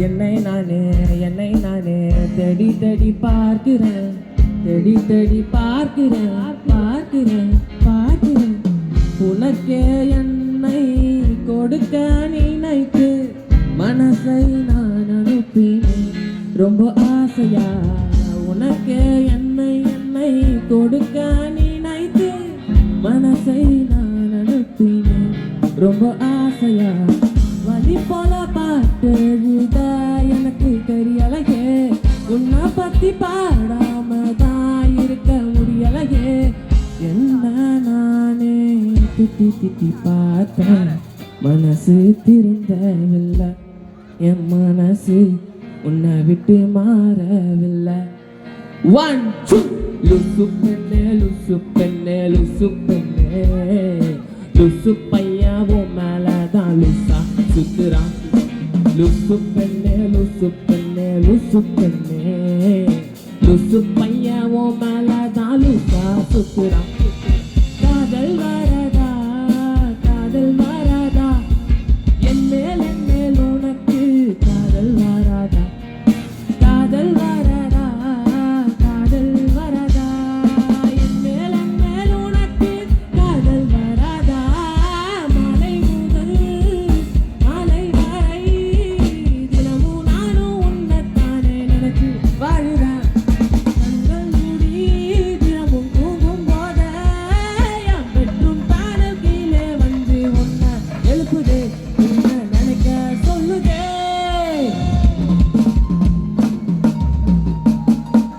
என்னை நானே தேடி தேடி பார்க்கிறேன், தேடி தேடி பார்க்கிறேன். உனக்கே என்னை கொடுக்க நினைத்து மனசை நான் அனுப்பினேன் ரொம்ப ஆசையா. உனக்கே என்னை கொடுக்க நினைத்து மனசை நான் அனுப்பினேன் ரொம்ப ஆசையா. வழி போல பாட்டு எழுத எனக்கு தெரியலையே, உன்னை பத்தி பாடாம தான் இருக்க முடியலையே. என்ன நானே திட்டி பார்த்தேன், மனசு திருந்தவில்லை, என் மனசு உன்னை விட்டு மாறவில்லை. 1 2 லுசு பெண்ணே லுசு பையன் உன் மேலதான் லுசா சுத்துறான். லுசு பெண்ணே லுசு பையன் உன் மேலதான் லுசா சுத்துறான். காதல் வர